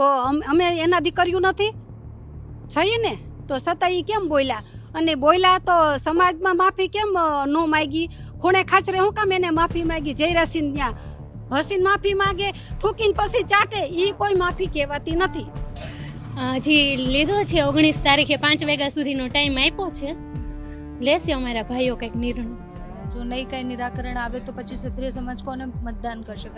તો અમે એના દીકરીઓ નથી છીએ ને, તો છતાં એ કેમ બોલ્યા? અને બોલ્યા તો સમાજમાં માફી કેમ ન માગી? ખૂણે ખાચરે હું કામ એને માફી માગી? જયરાસિંહ ત્યાં હસીને માફી માગે, થૂકીને પછી ચાટે, એ કોઈ માફી કહેવાતી નથી. હજી લીધો છે 19 તારીખે 5 વાગ્યા સુધીનો ટાઈમ આપ્યો છે. લેશે અમારા ભાઈઓ કંઈક નિર્ણય. જો નહીં કંઈ નિરાકરણ આવે તો પછી ક્ષત્રિય સમાજ કોને મતદાન કરશે?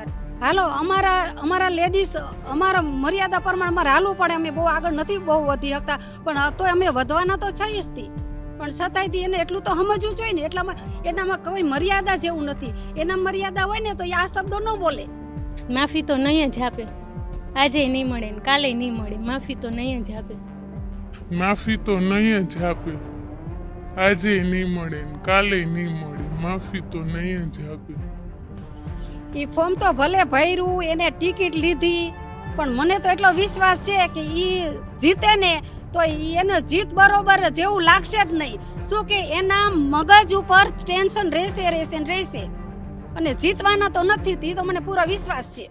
હાલો, અમારા લેડીઝ અમારા મર્યાદા પ્રમાણે અમારે હાલવું પડે. અમે બહુ આગળ નથી બહુ વધી શકતા, પણ તો અમે વધવાના તો છીએ જ તી. પણ છતાંયથી એને એટલું તો સમજવું જોઈએ ને. એટલામાં એનામાં કોઈ મર્યાદા જેવું નથી. એના મર્યાદા હોય ને તો એ આ શબ્દો ન બોલે. માફી તો નહીં જ આપે, આજે નહીં મળે ને કાલે નહીં મળે. માફી તો નહીં જ આપે. માફી તો નહીં જ આપે, આજે નહીં મળે ને કાલે નહીં મળે. માફી તો નહીં જ આપે. એ ફોર્મ તો ભલે ભર્યું, એને ટિકિટ લીધી, પણ મને તો એટલો વિશ્વાસ છે કે એ જીતે ને તો એને જીત બરોબર જેવું લાગશે જ નહીં. શું કે એના મગજ ઉપર ટેન્શન રહેશે, અને જીતવાના તો નથી. એ તો મને પૂરો વિશ્વાસ છે.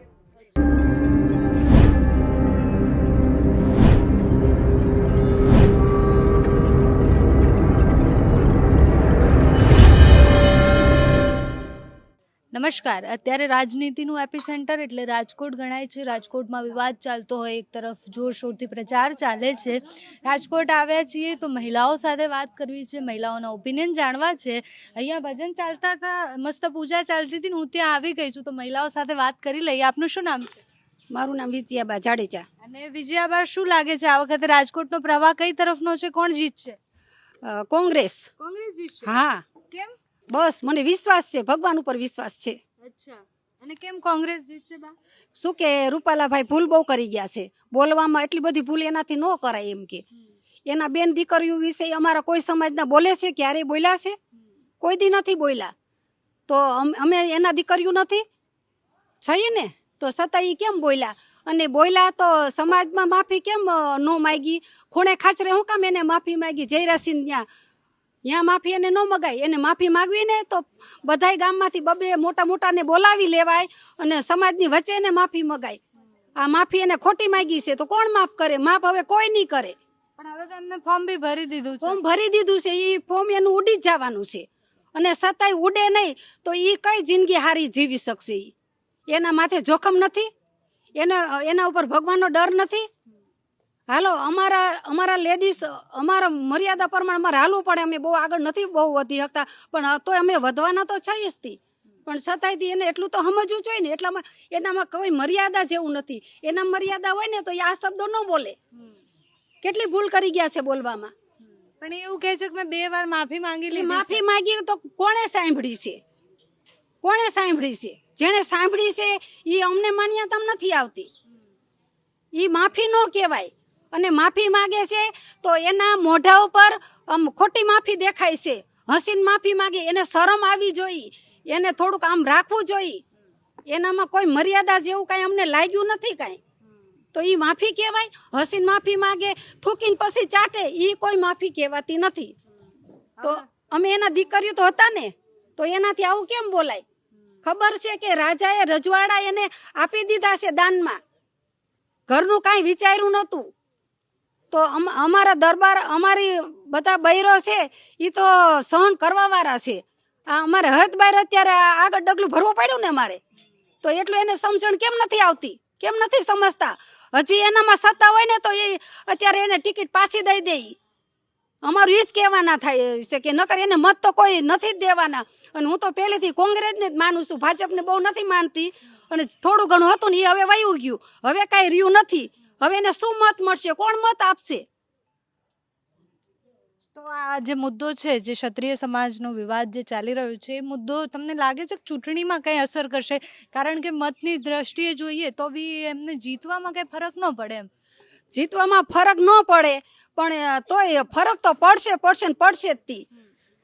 નમસ્કાર. અત્યારે રાજનીતિનું એપિસેન્ટર એટલે રાજકોટ ગણાય છે. રાજકોટમાં વિવાદ ચાલતો હોય, એક તરફ જોરશોરથી પ્રચાર ચાલે છે. રાજકોટ આવ્યા છીએ તો મહિલાઓ સાથે વાત કરવી છે, મહિલાઓના ઓપિનિયન જાણવા છે. અહીંયા ભજન ચાલતા હતા, મસ્ત પૂજા ચાલતી હતી ને હું ત્યાં આવી ગઈ છું, તો મહિલાઓ સાથે વાત કરી લઈએ. આપનું શું નામ છે? મારું નામ વિજયાબા જાડેજા. અને વિજયાબા, શું લાગે છે આ વખતે રાજકોટનો પ્રવાહ કઈ તરફનો છે? કોણ જીતશે? કોંગ્રેસ. કોંગ્રેસ જીતશે? હા. કેમ? બસ મને વિશ્વાસ છે, ભગવાન ઉપર વિશ્વાસ છે. અચ્છા. અને કેમ કોંગ્રેસ જીતશે બા? શું કે રૂપાલાભાઈ ભૂલ બહુ કરી ગયા છે. બોલવામાં એટલી બધી ભૂલ એનાથી ન કરાય. એમ કે એના બેન દીકરીઓ વિશે અમારા કોઈ સમાજના બોલે છે? ક્યારેય બોલ્યા છે? કોઈ દી નથી બોલ્યા. તો અમે એના દીકરીઓ નથી છીએ ને, તો છતાં એ કેમ બોલ્યા? અને બોલ્યા તો સમાજમાં માફી કેમ ન માગી? ખૂણે ખાચરે હું કામ એને માફી માગી? જયરાસિંહ ત્યાં માફી એને ન મગાય. એને માફી માગવી ને તો બધાય ગામમાંથી બબે મોટાને બોલાવી લેવાય અને સમાજની વચ્ચે એને માફી મગાય. આ માફી એને ખોટી માગી છે તો કોણ માફ કરે? માફ હવે કોઈ નહીં કરે. પણ હવે તો એમને ફોર્મ બી ભરી દીધું છે. ફોર્મ ભરી દીધું છે, એ ફોર્મ એનું ઉડી જ જવાનું છે. અને છતાંય ઉડે નહીં તો એ કઈ જિંદગી હારી જીવી શકશે? એના માથે જોખમ નથી? એના ઉપર ભગવાનનો ડર નથી? હાલો, અમારા લેડીઝ અમારા મર્યાદા પ્રમાણે અમારે હાલવું પડે. અમે બહુ આગળ નથી બહુ વધી શકતા, પણ તો અમે વધવાના તો છીએ જ તી. પણ છતાંયથી એને એટલું તો સમજવું જોઈએ ને. એટલામાં એનામાં કોઈ મર્યાદા જેવું નથી. એના મર્યાદા હોય ને તો એ આ શબ્દો ન બોલે. કેટલી ભૂલ કરી ગયા છે બોલવામાં. પણ એવું કહે છે કે મેં 2 વાર માફી માંગી લીધી. માફી માંગી તો કોણે સાંભળી છે? કોણે સાંભળી છે? જેણે સાંભળી છે એ અમને માન્યતા નથી આવતી. એ માફી ન કહેવાય. અને માફી માગે છે તો એના મોઢા ઉપર ખોટી માફી દેખાય છે. હસીને માફી માગે, એને શરમ આવી જોઈએ, એને થોડુંક આમ રાખવું જોઈએ. એનામાં કોઈ મર્યાદા જેવું કાંઈ અમને લાગ્યું નથી કાંઈ. તો એ માફી કહેવાય? હસીને માફી માગે, થૂકીને પછી ચાટે, એ કોઈ માફી કહેવાતી નથી. તો અમે એના દીકરીઓ તો હતા ને, તો એનાથી આવું કેમ બોલાય? ખબર છે કે રાજાએ રજવાડા એને આપી દીધા છે દાનમાં. ઘરનું કાંઈ વિચાર્યું નહોતું. તો અમારા દરબાર, અમારી બધા બૈરો છે એ તો સહન કરવા વાળા છે. આ અમારે હદ બહાર અત્યારે આગળ ડગલું ભરવું પડ્યું ને અમારે, તો એટલું એને સમજણ કેમ નથી આવતી? કેમ નથી સમજતા? હજી એનામાં સત્તા હોય ને તો એ અત્યારે એને ટિકિટ પાછી દઈ દે. અમારું એ જ કહેવાના થાય છે કે નકર એને મત તો કોઈ નથી જ દેવાના. અને હું તો પહેલેથી કોંગ્રેસને જ માનું છું, ભાજપને બહુ નથી માનતી. અને થોડું ઘણું હતું ને એ હવે વયું ગયું, હવે કાંઈ રહ્યું નથી. હવે એને શું મત મળશે? કોણ મત આપશે? તો આ જે મુદ્દો છે, જે ક્ષત્રિય સમાજનો વિવાદ જે ચાલી રહ્યો છે, એ મુદ્દો તમને લાગે છે કે ચૂંટણીમાં કંઈ અસર કરશે? કારણ કે મતની દ્રષ્ટિએ જોઈએ તો બી એમને જીતવામાં કંઈ ફરક ન પડે. એમ જીતવામાં ફરક ન પડે, પણ તોય ફરક તો પડશે ને પડશે જ તી.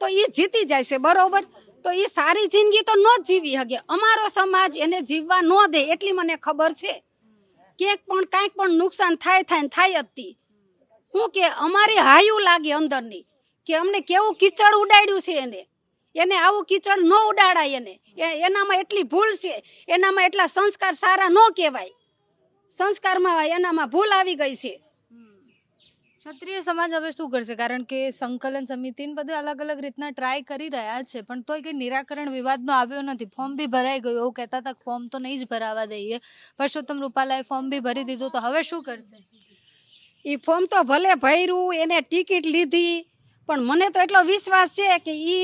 તો એ જીતી જાય છે બરોબર. તો એ સારી જિંદગી તો ન જ જીવી શકે. અમારો સમાજ એને જીવવા ન દે એટલી મને ખબર છે. ક્યાંક પણ કાંઈક પણ નુકસાન થાય જ તી. હું કે અમારી હાયું લાગે અંદરની કે અમને કેવું કીચડ ઉડાડ્યું છે. એને આવું કીચડ ન ઉડાડાય. એનામાં એટલી ભૂલ છે, એનામાં એટલા સંસ્કાર સારા ન કહેવાય. સંસ્કારમાં એનામાં ભૂલ આવી ગઈ છે. ક્ષત્રિય સમાજ હવે શું કરશે? કારણ કે સંકલન સમિતિને બધે અલગ અલગ રીતના ટ્રાય કરી રહ્યા છે, પણ તોય કંઈ નિરાકરણ વિવાદનો આવ્યો નથી. ફોર્મ બી ભરાઈ ગયું, એવું કહેતા હતા ફોર્મ તો નહીં જ ભરાવા દઈએ. પરસોત્તમ રૂપાલાએ ફોર્મ બી ભરી દીધું, તો હવે શું કરશે? એ ફોર્મ તો ભલે ભર્યું, એને ટિકિટ લીધી, પણ મને તો એટલો વિશ્વાસ છે કે એ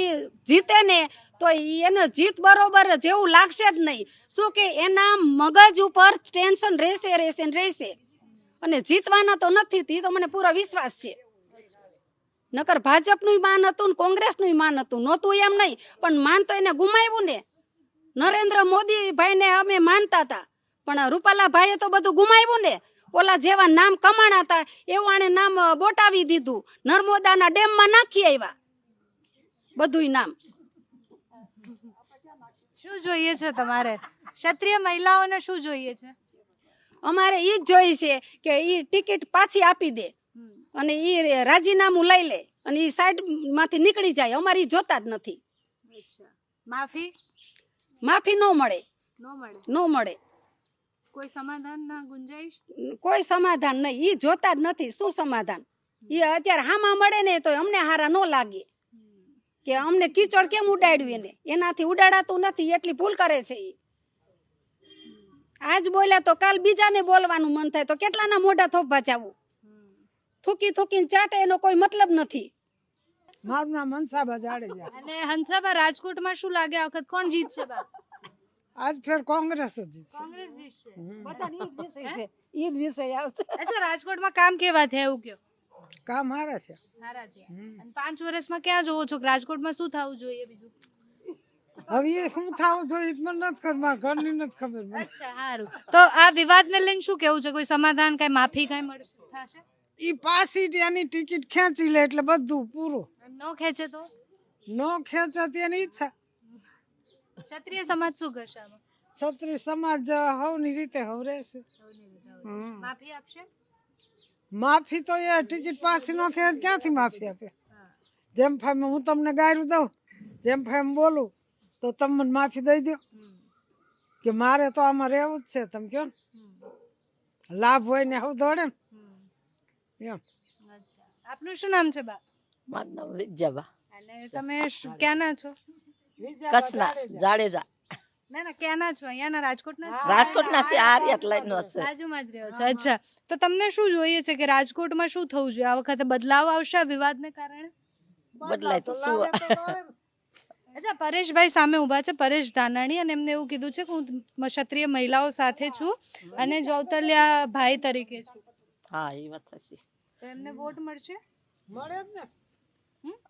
જીતે ને તો એને જીત બરોબર જેવું લાગશે જ નહીં. શું કે એના મગજ ઉપર ટેન્શન રહેશે અને જીતવાના તો નથી, એ તો મને પૂરો વિશ્વાસ છે. નકર ભાજપનું માન હતું ને કોંગ્રેસનું માન હતું, નહોતું એમ નહીં, પણ માન તો એને ગુમાવ્યું ને. નરેન્દ્ર મોદી ભાઈને અમે માનતા હતા, પણ રૂપાલા ભાઈએ તો બધું ગુમાવ્યું ને. ઓલા જેવા નામ કમાણા હતા એવું આણે નામ બોટાવી દીધું, નર્મદાના ડેમમાં નાખી આવ્યા બધુંય નામ. શું જોઈએ છે તમારે? ક્ષત્રિય મહિલાઓને શું જોઈએ છે? અમારે એ જ જોઈએ છે કે એ ટિકિટ પાછી આપી દે અને એ રાજીનામું લઈ લે અને એ સાઈડમાંથી નીકળી જાય. અમારે ઈ જોતા જ નથી. માફી માફી ન મળે, ન મળે. ન મળે, કોઈ સમાધાન ના ગુંજાઈશ? કોઈ સમાધાન નહીં. એ જોતા જ નથી. શું સમાધાન? એ અત્યારે હામાં મળે ને તો અમને હારા ન લાગે કે અમને કીચડ કેમ ઉડાડ્યું એને. એનાથી ઉડાડાતું નથી, એટલી ભૂલ કરે છે એ. આજ બોલ્યા તો કાલ બીજાને બોલવાનું મન થાય તો કેટલાના મોઢા થોભા જાવું. થૂકીને ચાટે એનો કોઈ મતલબ નથી. મારું નામ હંસાબા જાડેજા. અને હંસાબા, રાજકોટમાં શું લાગે આ વખત કોણ જીતશે? બા આજ ફેર કોંગ્રેસ જ જીતશે. કોંગ્રેસ જીતશે. બધાને ઈ જ વિષય છે, ઈ જ વિષય આવશે. અચ્છા, રાજકોટમાં કામ કેવા થયા એવું કયો? કામ હારા છે. સારા થયા. અને 5 વર્ષમાં ક્યાં જોવો છો? રાજકોટમાં શું થવું જોઈએ બીજું? હવે એ શું થવું જોઈએ મને નથી ખબર, મારા ઘરની નથી ખબર મને. અચ્છા, સારું. તો આ વિવાદને લઈને શું કેવું છે? કોઈ સમાધાન, કઈ માફી, કઈ મળશે થશે? ઈ પાછી એની ટિકિટ ખેંચી લે એટલે બધું પૂરું. ન ખેંચે તો? ન ખેંચે તેની ઈચ્છા. ક્ષત્રિય સમાજ શું કરશે આમાં? ક્ષત્રિય સમાજ હવની રીતે હવ રહેશે. માફી આપશે? માફી તો એ ટિકિટ પાછી ન ખેંચ ક્યાંથી માફી આપે? જેમ ફામ હું તમને ગાયરું દઉં, જેમ ફામ બોલું તો તમે મને માફી દઈ દો કે મારે તો આમાં રહેવું જ છે. તમે કહો ને લાભ હોય ને આવું દોડે ને એમ. અચ્છા, આપનું શું નામ છે બા? મારું નામ વિજયાબા. અને તમે ક્યાંના છો? કચ્છના જાડેજા. ના, ક્યાંના છો? અહીંયાના રાજકોટના? રાજકોટના છે. આર્યટ લાઈન નો છે. બાજુમાં જ રહ્યો છો. અચ્છા, તો તમને શું જોઈએ છે કે રાજકોટમાં શું થવું જોઈએ? આ વખતે બદલાવ આવશે આ વિવાદને કારણે? બદલાય તો શું? અચ્છા, પરેશભાઈ સામે ઊભા છે, પરેશ ધાનાણી, અને એમને એવું કીધું છે કે હું ક્ષત્રિય મહિલાઓ સાથે છું અને જૌતલિયા ભાઈ તરીકે છું. હા, એ વાત થશે. તો એમને વોટ મળશે? મળે જ ને.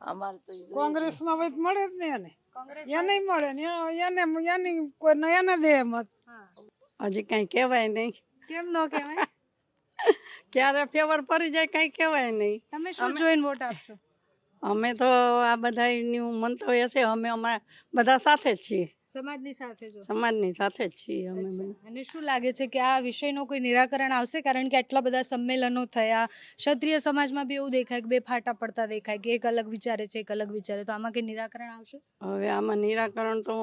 અમારે તો કોંગ્રેસમાં હોય તો મળે જ ને એને. કોંગ્રેસ એને મળે ને એની કોઈ એને દે મત. હજી કઈ કહેવાય નહીં. કેમ ન કહેવાય? ક્યારે ફેવર પડી જાય કઈ કહેવાય નહીં. તમે શું જોઈને વોટ આપશો? અમે તો આ બધાનું મંતવ્ય છે, અમે અમારા બધા સાથે જ છીએ, સમાજની સાથે જો. સમાજની સાથે જ છીએ અમે બધા. અને શું લાગે છે કે આ વિષયનો કોઈ નિરાકરણ આવશે? કારણ કે આટલા બધા સંમેલનો થયા, ક્ષત્રિય સમાજમાં બી એવું દેખાય કે બે ફાટા પડતા દેખાય કે એક અલગ વિચારે છે, એક અલગ વિચારે, તો આમાં કઈ નિરાકરણ આવશે? હવે આમાં નિરાકરણ તો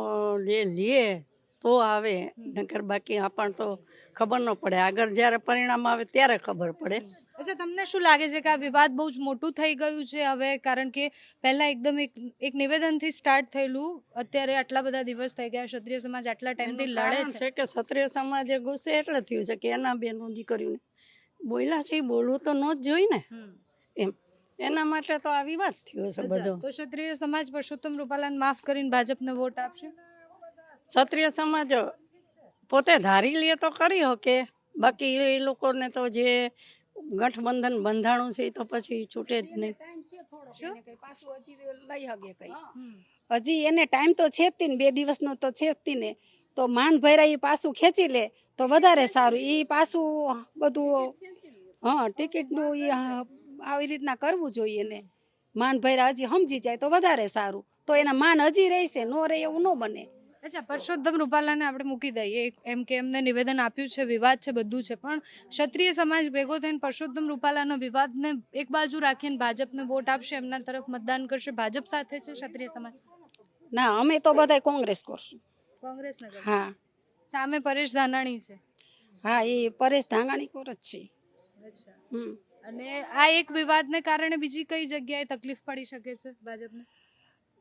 જે લે તો આવે, નકર બાકી આપણને તો ખબર ન પડે. આગળ જ્યારે પરિણામ આવે ત્યારે ખબર પડે. અચ્છા, તમને શું લાગે છે કે આ વિવાદ બહુ જ મોટું થઈ ગયું છે હવે? કારણ કે પહેલા એકદમ એક નિવેદનથી સ્ટાર્ટ થયેલું, અત્યારે આટલા બધા દિવસ થઈ ગયા, ક્ષત્રિય સમાજ આટલા ટાઈમથી લડે છે. કે ક્ષત્રિય સમાજે ગુસ્સે એટલે થયું છે કે એના બેનો દીકરીઓને બોલ્યા છે, એ બોલવું તો ન જ જોઈ ને એમ. એના માટે તો આ વિવાદ થયો છે બધો. તો ક્ષત્રિય સમાજ પરસોત્તમ રૂપાલાને માફ કરીને ભાજપને વોટ આપશે? ક્ષત્રિય સમાજ પોતે ધારી લે તો કરી શકે, બાકી એ લોકોને તો જે ગઠબંધન બંધાણું છે એ તો પછી છૂટે જ નહીં. પાછું હજી લઈ શકે કઈ. હજી એને ટાઈમ તો છે જ તી ને, 2 દિવસનો તો છે જ તી ને. તો માન ભૈરા એ પાછું ખેંચી લે તો વધારે સારું. એ પાછું બધું ટિકિટનું એ આવી રીતના કરવું જોઈએ ને. માન ભૈરા હજી સમજી જાય તો વધારે સારું, તો એના માન હજી રહેશે, નો રહે એવું ન બને. અચ્છા, પરસોત્તમ રૂપાલાને આપણે મૂકી દઈએ, એમ કે એમને નિવેદન આપ્યું છે, વિવાદ છે, બધું છે, પણ ક્ષત્રિય સમાજ ભેગો થઈને પરસોત્તમ રૂપાલાનો વિવાદને એક બાજુ રાખીને ભાજપને વોટ આપશે, એમના તરફ મતદાન કરશે. ભાજપ સાથે છે ક્ષત્રિય સમાજ? ના, અમે તો બધા કોંગ્રેસ કરશું. કોંગ્રેસને કરશે. હા, સામે પરેશ ધાનાણી છે. હા એ પરેશ ધાંગાણી કોર જ છે. અચ્છા. હમ. અને આ એક વિવાદને કારણે બીજી કઈ જગ્યાએ તકલીફ પડી શકે છે ભાજપને?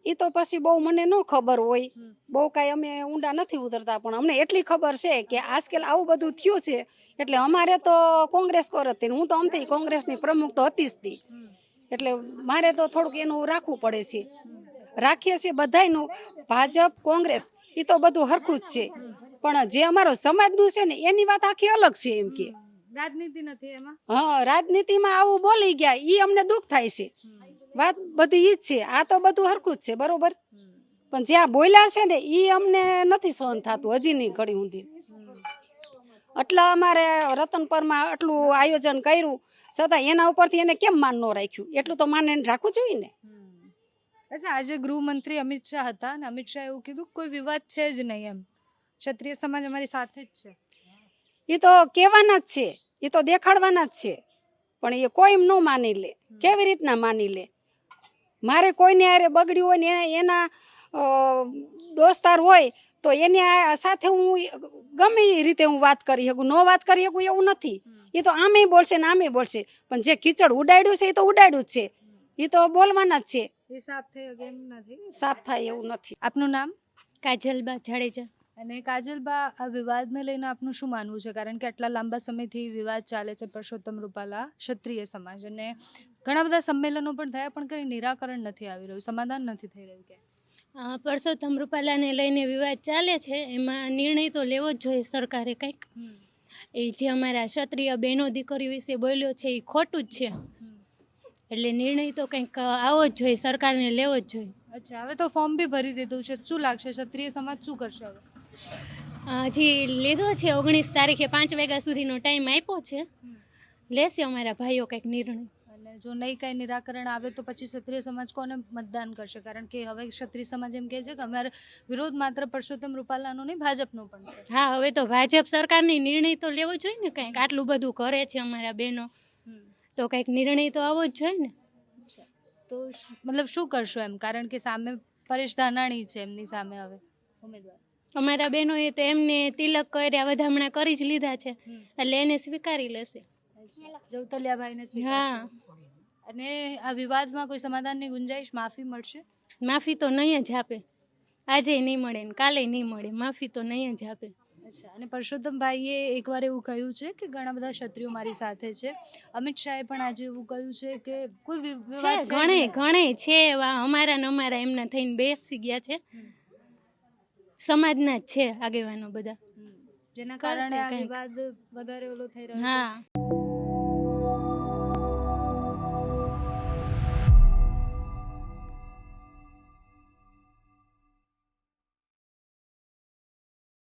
એ તો પછી બહુ મને ન ખબર હોય, બહુ કાંઈ અમે ઊંડા નથી ઉતરતા, પણ અમને એટલી ખબર છે કે આજકાલ આવું બધું થયું છે એટલે અમારે તો કોંગ્રેસ કોર હતી ને હું તો આમથી કોંગ્રેસની પ્રમુખ તો હતી જ તી, એટલે મારે તો થોડુંક એનું રાખવું પડે છે. રાખીએ છીએ બધાયનું, ભાજપ કોંગ્રેસ એ તો બધું હરખું જ છે, પણ જે અમારો સમાજનું છે ને એની વાત આખી અલગ છે એમ કે. રાજનીતિ નથી એમાં. હા રાજનીતિમાં આવું બોલી ગયા એ અમને દુઃખ થાય છે. વાત બધી ઈ જ છે, આ તો બધું હરખું જ છે બરોબર, પણ જ્યાં બોલ્યા છે ને એ અમને નથી સહન થતું હજી નહીં ઘડી ઊંધી. એટલે અમારે રતનપરમાં આટલું આયોજન કર્યું છતાં એના ઉપરથી એને કેમ માન ન રાખ્યું, એટલું તો માન એને રાખવું જોઈએ ને. અચ્છા, આજે ગૃહમંત્રી અમિત શાહ હતા અને અમિત શાહ એવું કીધું કોઈ વિવાદ છે જ નહીં, એમ ક્ષત્રિય સમાજ અમારી સાથે જ છે. એ તો કહેવાના જ છે, એ તો દેખાડવાના જ છે, પણ એ કોઈ ન માની લે. કેવી રીતના માની લે? મારે કોઈને હારે બગડ્યું હોય ને એના દોસ્તાર હોય તો એની સાથે હું ગમે એ રીતે હું વાત કરી શકું, ન વાત કરી શકું એવું નથી. એ તો આમે બોલશે ને આમે બોલશે, પણ જે કીચડ ઉડાડ્યું છે એ તો ઉડાડ્યું જ છે, એ તો બોલવાના જ છે. એ સાફ થઈ એમ નથી, સાફ થાય એવું નથી. આપનું નામ? કાજલબા જાડેજા. અને કાજલબા, આ વિવાદને લઈને આપનું શું માનવું છે? કારણ કે આટલા લાંબા સમયથી વિવાદ ચાલે છે પરસોત્તમ રૂપાલા ક્ષત્રિય સમાજ, અને ઘણા બધા સંમેલનો પણ થયા પણ કંઈ નિરાકરણ નથી આવી રહ્યું, સમાધાન નથી થઈ રહ્યું. કે પરસોત્તમ રૂપાલાને લઈને વિવાદ ચાલે છે, એમાં નિર્ણય તો લેવો જ જોઈએ સરકારે કંઈક. એ જે અમારા ક્ષત્રિય બહેનો દીકરીઓ વિશે બોલ્યો છે એ ખોટું જ છે, એટલે નિર્ણય તો કંઈક આવો જ જોઈએ, સરકારને લેવો જ જોઈએ. અચ્છા, હવે તો ફોર્મ બી ભરી દીધું છે, શું લાગશે ક્ષત્રિય સમાજ શું કરશે હવે? હજી લીધો છે 19 તારીખે 5 વાગ્યા સુધીનો ટાઈમ આપ્યો છે, લેશે અમારા ભાઈઓ કંઈક નિર્ણય. અને જો નહીં કાંઈ નિરાકરણ આવે તો પછી ક્ષત્રિય સમાજ કોને મતદાન કરશે? કારણ કે હવે ક્ષત્રિય સમાજ એમ કહે છે કે અમારે વિરોધ માત્ર પરસોત્તમ રૂપાલાનો નહીં ભાજપનો પણ છે. હા, હવે તો ભાજપ સરકારની નિર્ણય તો લેવો જોઈએ ને, કંઈક આટલું બધું કરે છે અમારા બહેનો, તો કંઈક નિર્ણય તો આવવો જ જોઈએ ને. તો મતલબ શું કરશો એમ? કારણ કે સામે પરેશ ધાનાણી છે એમની સામે હવે ઉમેદવાર. અમારા બહેનોએ તો એમને તિલક કર્યા વધામણા કરી જ લીધા છે, એટલે એને સ્વીકારી લેશે. જવતલિયાભાઈને હા, સ્વીકારશે. અને આ વિવાદમાં કોઈ સમાધાનની ગુંજાઈશ, માફી મળશે? માફી તો નહીં જ આપે, આજે નહીં મળે ને કાલે નહીં મળે, માફી તો નહીં જ આપે. અચ્છા, અને પરસોત્તમભાઈએ એકવાર એવું કહ્યું છે કે ઘણા બધા ક્ષત્રિયો મારી સાથે છે. અમિત શાહે પણ આજે એવું કહ્યું છે કે કોઈ વિવાદ છે, ઘણે છે એવા અમારા ને અમારા એમના થઈને બેસી ગયા છે, સમાજના જ છે આગેવાનો બધા, જેના કારણે આ વિવાદ વધારે ઓલો થઈ રહ્યો છે. હા.